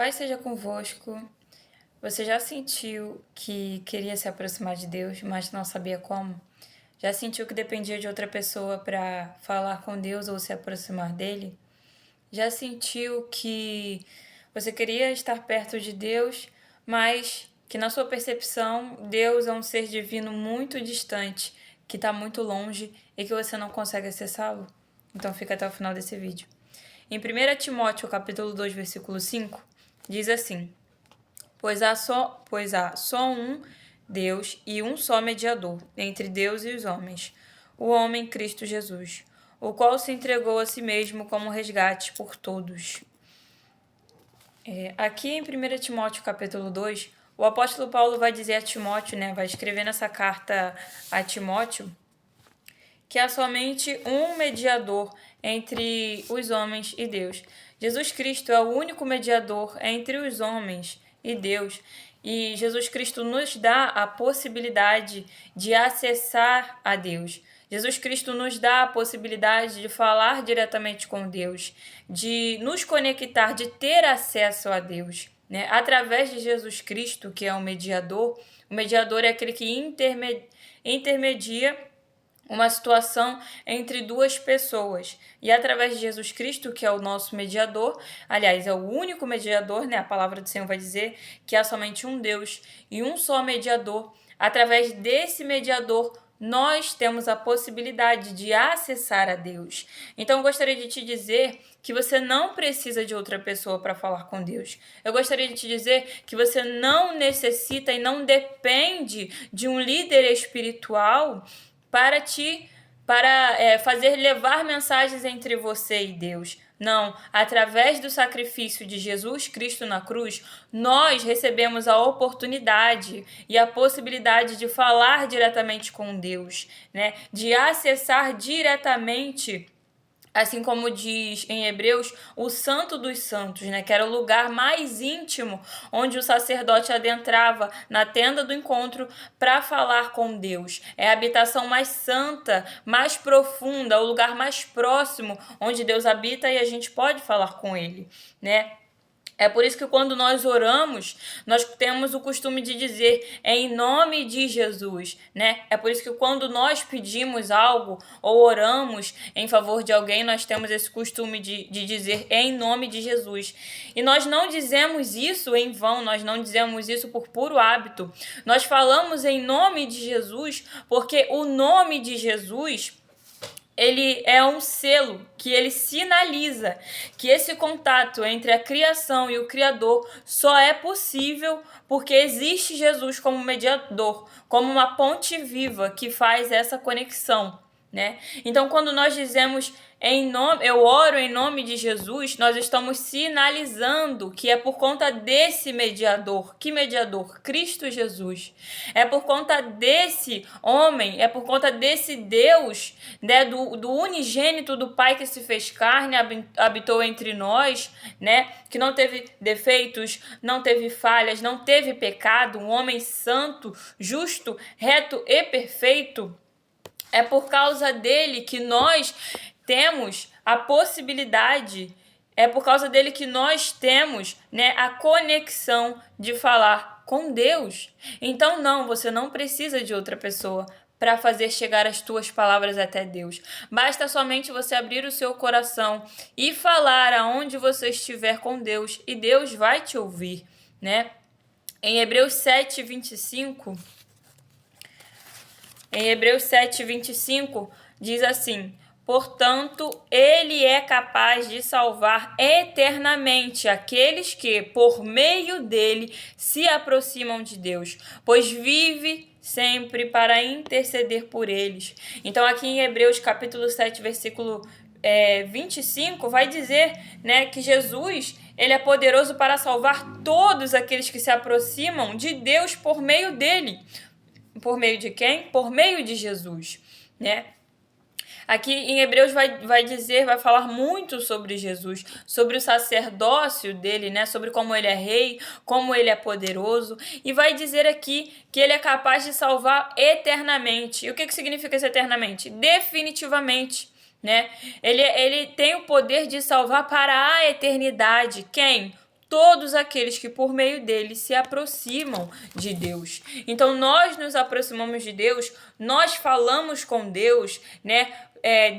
Paz seja convosco. Você já sentiu que queria se aproximar de Deus, mas não sabia como? Já sentiu que dependia de outra pessoa para falar com Deus ou se aproximar dele? Já sentiu que você queria estar perto de Deus, mas que na sua percepção Deus é um ser divino muito distante, que está muito longe e que você não consegue acessá-lo? Então fica até o final desse vídeo. Em 1 Timóteo, capítulo 2, versículo 5, diz assim: Pois há só um Deus e um só mediador entre Deus e os homens, o homem Cristo Jesus, o qual se entregou a si mesmo como resgate por todos. Aqui em 1 Timóteo capítulo 2, o apóstolo Paulo vai dizer a Timóteo, vai escrever nessa carta a Timóteo, que há somente um mediador entre os homens e Deus. Jesus Cristo é o único mediador entre os homens e Deus. E Jesus Cristo nos dá a possibilidade de acessar a Deus. Jesus Cristo nos dá a possibilidade de falar diretamente com Deus, de nos conectar, de ter acesso a Deus, através de Jesus Cristo, que é o mediador. O mediador é aquele que intermedia uma situação entre duas pessoas. E através de Jesus Cristo, que é o nosso mediador, aliás, é o único mediador, a palavra do Senhor vai dizer que há somente um Deus e um só mediador. Através desse mediador, nós temos a possibilidade de acessar a Deus. Então, eu gostaria de te dizer que você não precisa de outra pessoa para falar com Deus. Eu gostaria de te dizer que você não necessita e não depende de um líder espiritual para fazer levar mensagens entre você e Deus. Não, através do sacrifício de Jesus Cristo na cruz, nós recebemos a oportunidade e a possibilidade de falar diretamente com Deus, de acessar diretamente, assim como diz em Hebreus, o Santo dos Santos, que era o lugar mais íntimo onde o sacerdote adentrava na tenda do encontro para falar com Deus. É a habitação mais santa, mais profunda, o lugar mais próximo onde Deus habita e a gente pode falar com Ele, É por isso que quando nós oramos, nós temos o costume de dizer em nome de Jesus, É por isso que quando nós pedimos algo ou oramos em favor de alguém, nós temos esse costume de dizer em nome de Jesus. E nós não dizemos isso em vão, nós não dizemos isso por puro hábito. Nós falamos em nome de Jesus porque o nome de Jesus, ele é um selo que ele sinaliza que esse contato entre a criação e o Criador só é possível porque existe Jesus como mediador, como uma ponte viva que faz essa conexão, Então, quando nós dizemos eu oro em nome de Jesus, nós estamos sinalizando que é por conta desse mediador. Que mediador? Cristo Jesus. É por conta desse homem, é por conta desse Deus, do unigênito do Pai que se fez carne, habitou entre nós, que não teve defeitos, não teve falhas, não teve pecado, um homem santo, justo, reto e perfeito. É por causa dele que nós temos a possibilidade, é por causa dele que nós temos, a conexão de falar com Deus. Então, não, você não precisa de outra pessoa para fazer chegar as tuas palavras até Deus. Basta somente você abrir o seu coração e falar aonde você estiver com Deus, e Deus vai te ouvir, Em Hebreus 7:25... Em Hebreus 7:25 diz assim: portanto, ele é capaz de salvar eternamente aqueles que, por meio dele, se aproximam de Deus, pois vive sempre para interceder por eles. Então, aqui em Hebreus capítulo 7, versículo 25, vai dizer, que Jesus, ele é poderoso para salvar todos aqueles que se aproximam de Deus por meio dele. Por meio de quem? Por meio de Jesus, Aqui em Hebreus vai falar muito sobre Jesus, sobre o sacerdócio dele, sobre como ele é rei, como ele é poderoso, e vai dizer aqui que ele é capaz de salvar eternamente. E o que significa isso eternamente? Definitivamente, Ele tem o poder de salvar para a eternidade. Quem? todos aqueles que por meio dele se aproximam de Deus. Então nós nos aproximamos de Deus, nós falamos com Deus, né?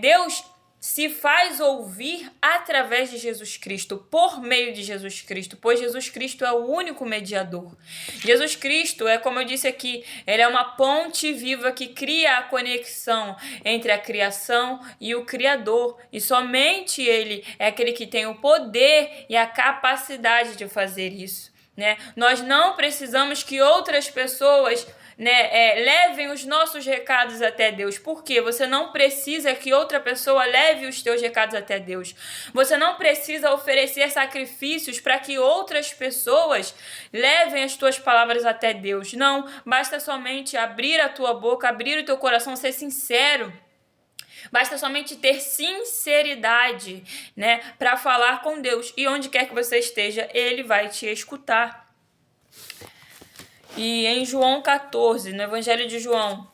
Deus se faz ouvir através de Jesus Cristo, por meio de Jesus Cristo, pois Jesus Cristo é o único mediador. Jesus Cristo é, como eu disse aqui, ele é uma ponte viva que cria a conexão entre a criação e o Criador, e somente ele é aquele que tem o poder e a capacidade de fazer isso, né? Nós não precisamos que outras pessoas levem os nossos recados até Deus. Por quê? Você não precisa que outra pessoa leve os teus recados até Deus. Você não precisa oferecer sacrifícios para que outras pessoas levem as tuas palavras até Deus. Não, basta somente abrir a tua boca, abrir o teu coração, ser sincero. Basta somente ter sinceridade, né, para falar com Deus. E onde quer que você esteja, Ele vai te escutar. E em João 14, no Evangelho de João,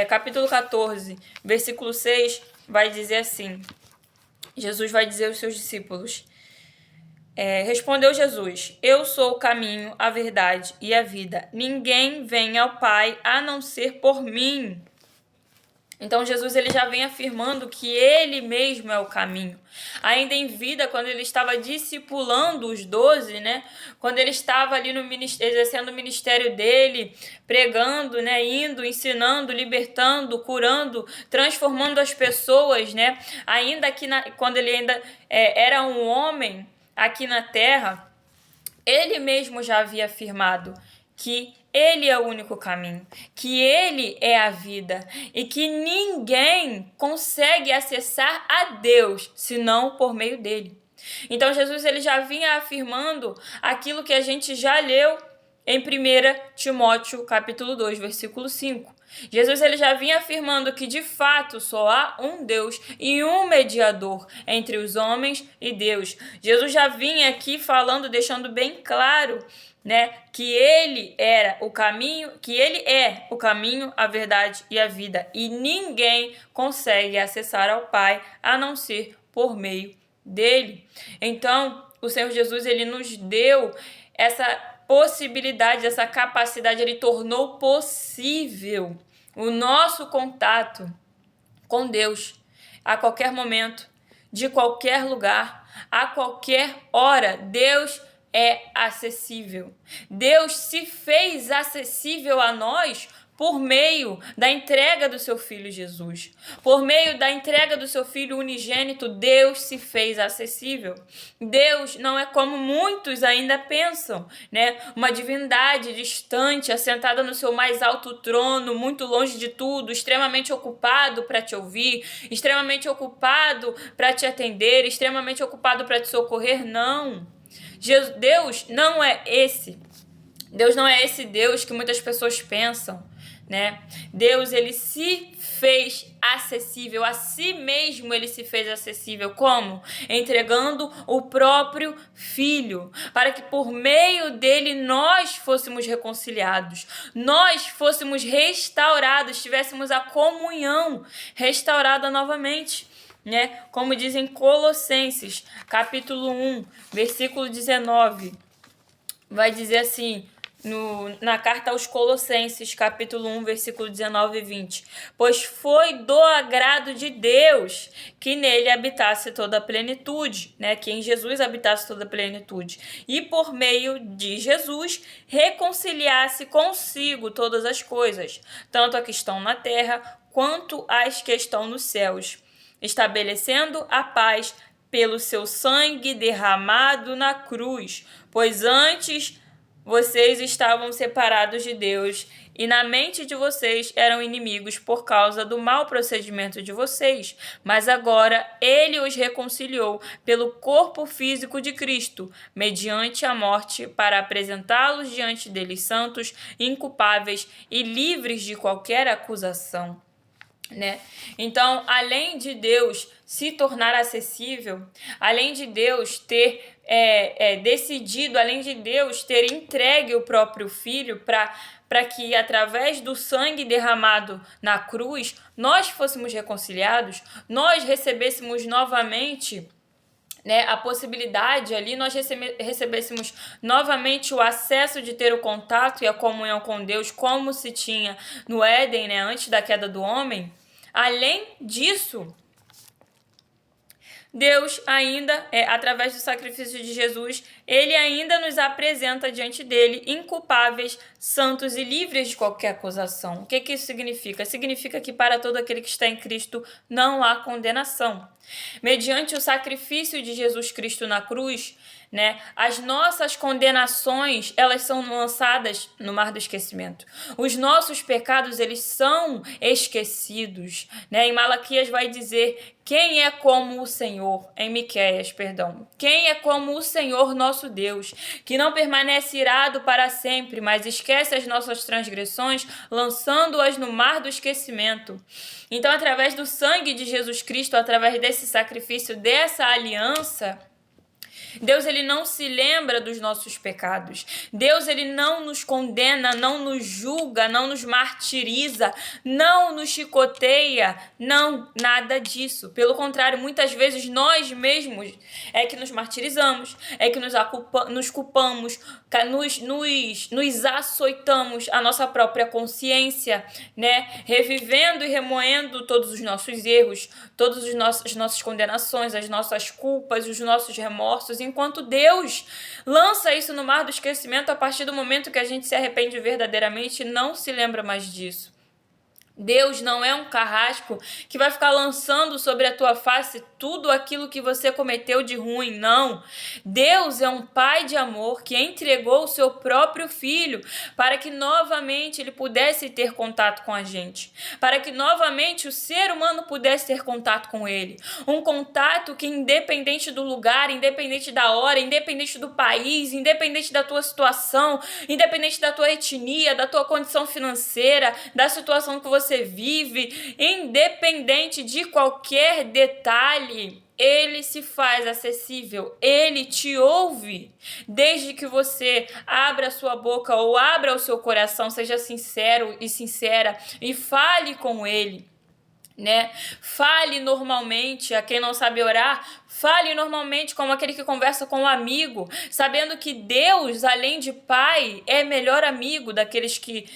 capítulo 14, versículo 6, vai dizer assim, Jesus vai dizer aos seus discípulos, respondeu Jesus, eu sou o caminho, a verdade e a vida. Ninguém vem ao Pai a não ser por mim. Então Jesus ele já vem afirmando que ele mesmo é o caminho. Ainda em vida, quando ele estava discipulando os 12, né? Quando ele estava ali no exercendo o ministério dele, pregando, né? Indo, ensinando, libertando, curando, transformando as pessoas, né? Ainda aqui quando ele ainda era um homem aqui na terra, ele mesmo já havia afirmado que ele é o único caminho, que ele é a vida e que ninguém consegue acessar a Deus senão por meio dele. Então Jesus ele já vinha afirmando aquilo que a gente já leu em 1 Timóteo capítulo 2, versículo 5. Jesus ele já vinha afirmando que de fato só há um Deus e um mediador entre os homens e Deus. Jesus já vinha aqui falando, deixando bem claro, né, que ele era o caminho, que ele é o caminho, a verdade e a vida, e ninguém consegue acessar ao Pai a não ser por meio dele. Então, o Senhor Jesus ele nos deu essa possibilidade, essa capacidade, ele tornou possível o nosso contato com Deus a qualquer momento, de qualquer lugar, a qualquer hora. Deus é acessível. Deus se fez acessível a nós por meio da entrega do seu Filho Jesus. Por meio da entrega do seu Filho unigênito, Deus se fez acessível. Deus não é como muitos ainda pensam, né? Uma divindade distante, assentada no seu mais alto trono, muito longe de tudo, extremamente ocupado para te ouvir, extremamente ocupado para te atender, extremamente ocupado para te socorrer. Não. Deus não é esse. Deus não é esse Deus que muitas pessoas pensam, né? Deus, ele se fez acessível, a si mesmo ele se fez acessível. Como? Entregando o próprio Filho, para que por meio dele nós fôssemos reconciliados, nós fôssemos restaurados, tivéssemos a comunhão restaurada novamente, né? Como dizem Colossenses, capítulo 1, versículo 19, vai dizer assim, na carta aos Colossenses, capítulo 1, versículo 19 e 20. Pois foi do agrado de Deus que nele habitasse toda a plenitude, né? Que em Jesus habitasse toda a plenitude. E por meio de Jesus reconciliasse consigo todas as coisas, tanto a que estão na terra quanto as que estão nos céus, estabelecendo a paz pelo seu sangue derramado na cruz, pois antes vocês estavam separados de Deus e na mente de vocês eram inimigos por causa do mau procedimento de vocês. Mas agora ele os reconciliou pelo corpo físico de Cristo, mediante a morte, para apresentá-los diante deles santos, inculpáveis e livres de qualquer acusação, né? Então, além de Deus se tornar acessível, além de Deus ter decidido, além de Deus ter entregue o próprio Filho para que através do sangue derramado na cruz nós fôssemos reconciliados, nós recebêssemos novamente né, a possibilidade ali, nós recebêssemos novamente o acesso de ter o contato e a comunhão com Deus, como se tinha no Éden, né, antes da queda do homem. Além disso, Deus ainda, através do sacrifício de Jesus, ele ainda nos apresenta diante dele inculpáveis, santos e livres de qualquer acusação. O que isso significa? Significa que para todo aquele que está em Cristo não há condenação. Mediante o sacrifício de Jesus Cristo na cruz, né, as nossas condenações, elas são lançadas no mar do esquecimento. Os nossos pecados, eles são esquecidos, né? Em Malaquias vai dizer: quem é como o Senhor? Em Miqueias, perdão. Quem é como o Senhor nosso Deus, que não permanece irado para sempre, mas esquece as nossas transgressões, lançando-as no mar do esquecimento. Então, através do sangue de Jesus Cristo, através desse sacrifício, dessa aliança, Deus, ele não se lembra dos nossos pecados. Deus, ele não nos condena, não nos julga, não nos martiriza, não nos chicoteia, não, nada disso. Pelo contrário, muitas vezes nós mesmos é que nos martirizamos, é que nos culpamos, nos açoitamos a nossa própria consciência, né? Revivendo e remoendo todos os nossos erros, todas as nossas condenações, as nossas culpas, os nossos remorsos, enquanto Deus lança isso no mar do esquecimento a partir do momento que a gente se arrepende verdadeiramente e não se lembra mais disso. Deus não é um carrasco que vai ficar lançando sobre a tua face tudo aquilo que você cometeu de ruim, não. Deus é um pai de amor que entregou o seu próprio filho para que novamente ele pudesse ter contato com a gente, para que novamente o ser humano pudesse ter contato com ele. Um contato que, independente do lugar, independente da hora, independente do país, independente da tua situação, independente da tua etnia, da tua condição financeira, da situação que você vive, independente de qualquer detalhe, ele se faz acessível, ele te ouve, desde que você abra a sua boca ou abra o seu coração, seja sincero e sincera e fale com ele, né? Fale normalmente, a quem não sabe orar, fale normalmente como aquele que conversa com um amigo, sabendo que Deus, além de pai, é melhor amigo daqueles que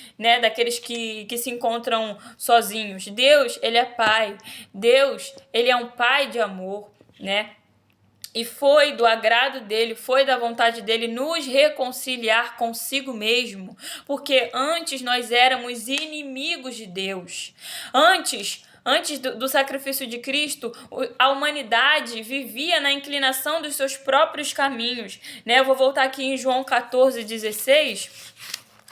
se encontram sozinhos. Deus, ele é pai. Deus, ele é um pai de amor, né? E foi do agrado dele, foi da vontade dele nos reconciliar consigo mesmo, porque antes nós éramos inimigos de Deus. Antes do sacrifício de Cristo, a humanidade vivia na inclinação dos seus próprios caminhos, né? Eu vou voltar aqui em João 14:16,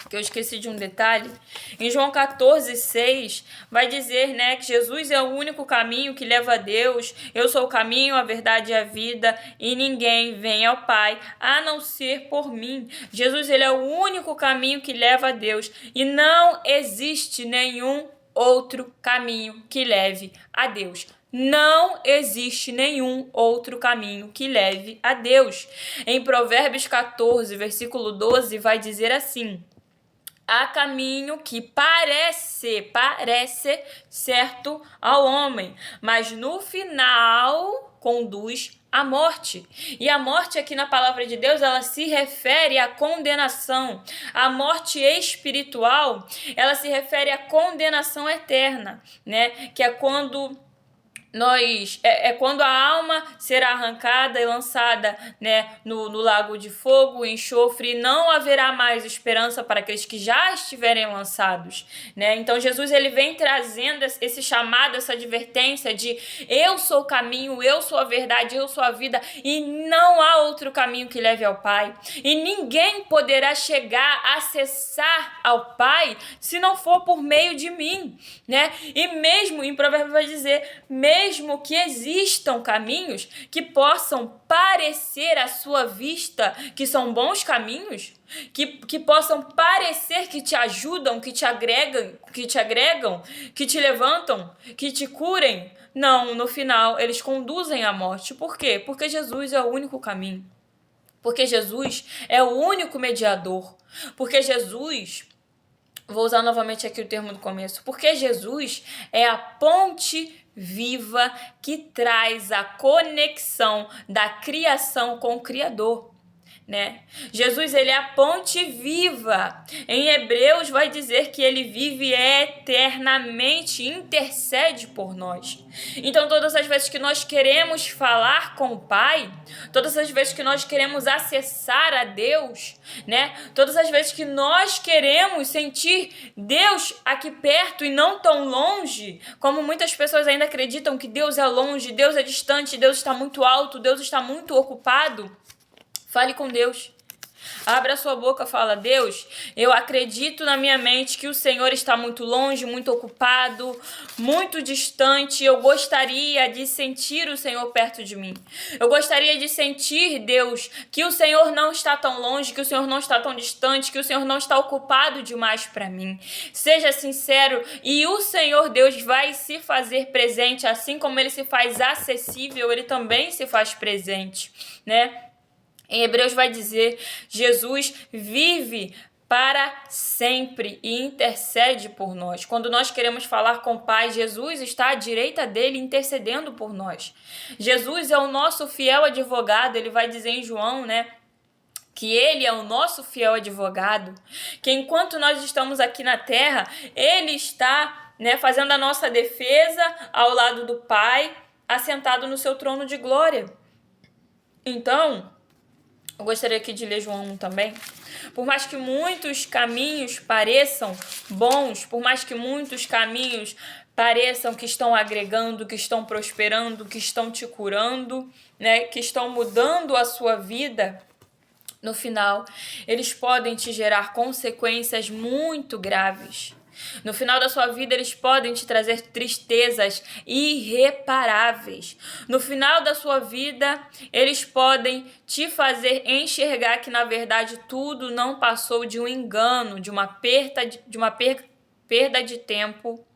que eu esqueci de um detalhe. Em João 14:6, vai dizer, né, que Jesus é o único caminho que leva a Deus. Eu sou o caminho, a verdade e a vida, e ninguém vem ao Pai a não ser por mim. Jesus, ele é o único caminho que leva a Deus, e não existe nenhum outro caminho que leve a Deus. Não existe nenhum outro caminho que leve a Deus. Em Provérbios 14, versículo 12, vai dizer assim: há caminho que parece certo ao homem, mas no final conduz à morte. E a morte aqui na palavra de Deus, ela se refere à condenação. A morte espiritual, ela se refere à condenação eterna, né? Que é quando quando a alma será arrancada e lançada, né, no lago de fogo, enxofre, e não haverá mais esperança para aqueles que já estiverem lançados, né? Então Jesus, ele vem trazendo esse chamado, essa advertência de: eu sou o caminho, eu sou a verdade, eu sou a vida, e não há outro caminho que leve ao Pai, e ninguém poderá chegar, acessar ao Pai se não for por meio de mim, né? E mesmo em Provérbios vai dizer, mesmo que existam caminhos que possam parecer à sua vista que são bons caminhos, que possam parecer que te ajudam, que te agregam, que te levantam, que te curem, não, no final eles conduzem à morte. Por quê? Porque Jesus é o único caminho. Porque Jesus é o único mediador. Porque Jesus... Vou usar novamente aqui o termo do começo. Porque Jesus é a ponte viva que traz a conexão da criação com o Criador. Né? Jesus, ele é a ponte viva. Em Hebreus vai dizer que ele vive eternamente, intercede por nós. Então, todas as vezes que nós queremos falar com o Pai, todas as vezes que nós queremos acessar a Deus, né? Todas as vezes que nós queremos sentir Deus aqui perto e não tão longe, como muitas pessoas ainda acreditam que Deus é longe, Deus é distante, Deus está muito alto, Deus está muito ocupado. Fale com Deus. Abra sua boca, fala: Deus, eu acredito na minha mente que o Senhor está muito longe, muito ocupado, muito distante. Eu gostaria de sentir o Senhor perto de mim. Eu gostaria de sentir, Deus, que o Senhor não está tão longe, que o Senhor não está tão distante, que o Senhor não está ocupado demais para mim. Seja sincero e o Senhor Deus vai se fazer presente, assim como Ele se faz acessível, Ele também se faz presente, né? Em Hebreus vai dizer, Jesus vive para sempre e intercede por nós. Quando nós queremos falar com o Pai, Jesus está à direita dele intercedendo por nós. Jesus é o nosso fiel advogado, ele vai dizer em João, né? Que ele é o nosso fiel advogado, que enquanto nós estamos aqui na terra, ele está, né, fazendo a nossa defesa ao lado do Pai, assentado no seu trono de glória. Então, eu gostaria aqui de ler João 1 também. Por mais que muitos caminhos pareçam bons, por mais que muitos caminhos pareçam que estão agregando, que estão prosperando, que estão te curando, né, que estão mudando a sua vida, no final, eles podem te gerar consequências muito graves. No final da sua vida, eles podem te trazer tristezas irreparáveis. No final da sua vida, eles podem te fazer enxergar que, na verdade, tudo não passou de um engano, de uma perda de tempo,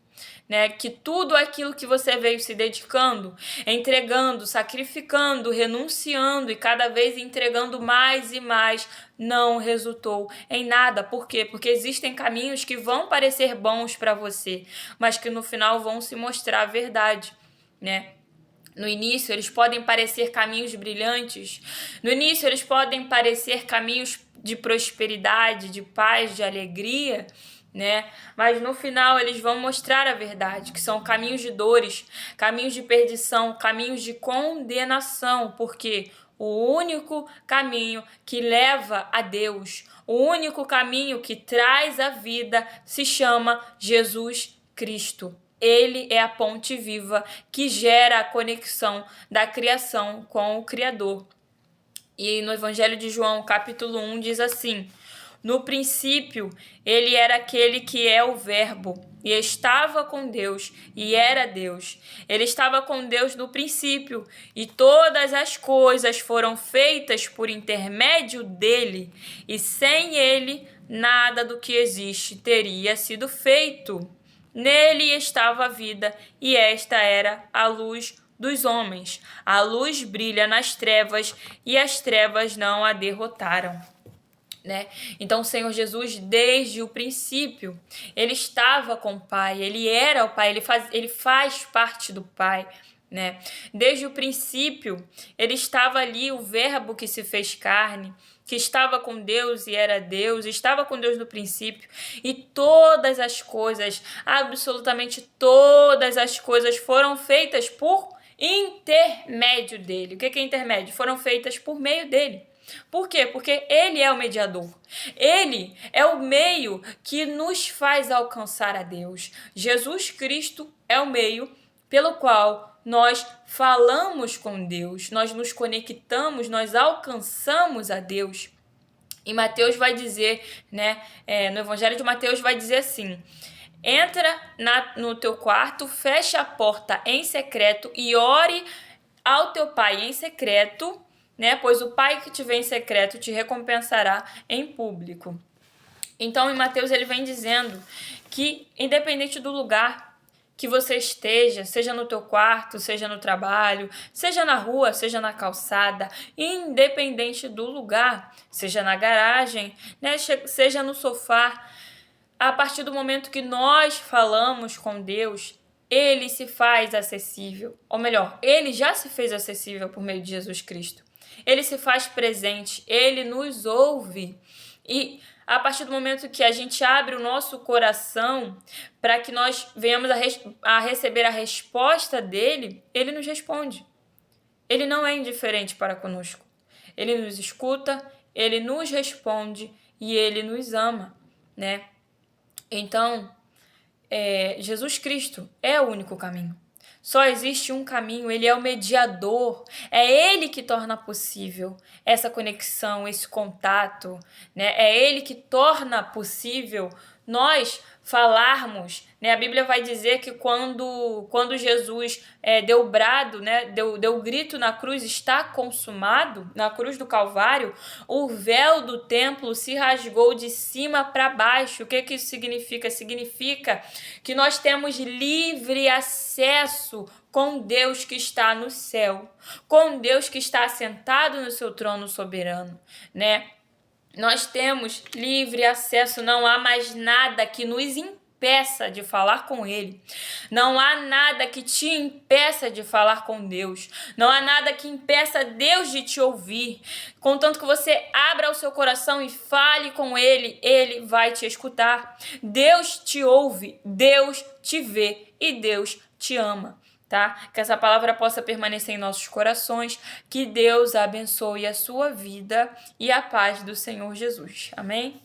né? Que tudo aquilo que você veio se dedicando, entregando, sacrificando, renunciando e cada vez entregando mais e mais, não resultou em nada. Por quê? Porque existem caminhos que vão parecer bons para você, mas que no final vão se mostrar a verdade, né? No início, eles podem parecer caminhos brilhantes. No início, eles podem parecer caminhos de prosperidade, de paz, de alegria, né? Mas no final eles vão mostrar a verdade, que são caminhos de dores, caminhos de perdição, caminhos de condenação, porque o único caminho que leva a Deus, o único caminho que traz a vida se chama Jesus Cristo. Ele é a ponte viva que gera a conexão da criação com o Criador. E no Evangelho de João, capítulo 1, diz assim: no princípio, ele era aquele que é o Verbo, e estava com Deus, e era Deus. Ele estava com Deus no princípio, e todas as coisas foram feitas por intermédio dele, e sem ele, nada do que existe teria sido feito. Nele estava a vida, e esta era a luz dos homens. A luz brilha nas trevas, e as trevas não a derrotaram. Né? Então o Senhor Jesus, desde o princípio, ele estava com o Pai, ele era o Pai, ele faz parte do Pai, né? Desde o princípio, ele estava ali, o Verbo que se fez carne, que estava com Deus e era Deus, estava com Deus no princípio, e todas as coisas, absolutamente todas as coisas foram feitas por intermédio dele. O que é intermédio? Foram feitas por meio dele. Por quê? Porque ele é o mediador. Ele é o meio que nos faz alcançar a Deus. Jesus Cristo é o meio pelo qual nós falamos com Deus, nós nos conectamos, nós alcançamos a Deus. E Mateus vai dizer, né, no Evangelho de Mateus vai dizer assim: entra no teu quarto, fecha a porta em secreto e ore ao teu pai em secreto, né? Pois o Pai que te vê em secreto te recompensará em público. Então, em Mateus, ele vem dizendo que, independente do lugar que você esteja, seja no teu quarto, seja no trabalho, seja na rua, seja na calçada, independente do lugar, seja na garagem, né? Seja no sofá, a partir do momento que nós falamos com Deus, ele se faz acessível, ou melhor, ele já se fez acessível por meio de Jesus Cristo. Ele se faz presente, ele nos ouve. E a partir do momento que a gente abre o nosso coração para que nós venhamos a receber a resposta dele, ele nos responde. Ele não é indiferente para conosco. Ele nos escuta, ele nos responde e ele nos ama, né? Então, Jesus Cristo é o único caminho. Só existe um caminho, ele é o mediador, é ele que torna possível essa conexão, esse contato, né? É ele que torna possível nós falarmos, né? A Bíblia vai dizer que quando Jesus deu o brado, né? deu o grito na cruz, está consumado, na cruz do Calvário, o véu do templo se rasgou de cima para baixo. O que isso significa? Significa que nós temos livre acesso com Deus que está no céu, com Deus que está assentado no seu trono soberano, né? Nós temos livre acesso, não há mais nada que nos impeça de falar com Ele. Não há nada que te impeça de falar com Deus. Não há nada que impeça Deus de te ouvir. Contanto que você abra o seu coração e fale com Ele, Ele vai te escutar. Deus te ouve, Deus te vê e Deus te ama. Tá? Que essa palavra possa permanecer em nossos corações, que Deus abençoe a sua vida e a paz do Senhor Jesus. Amém?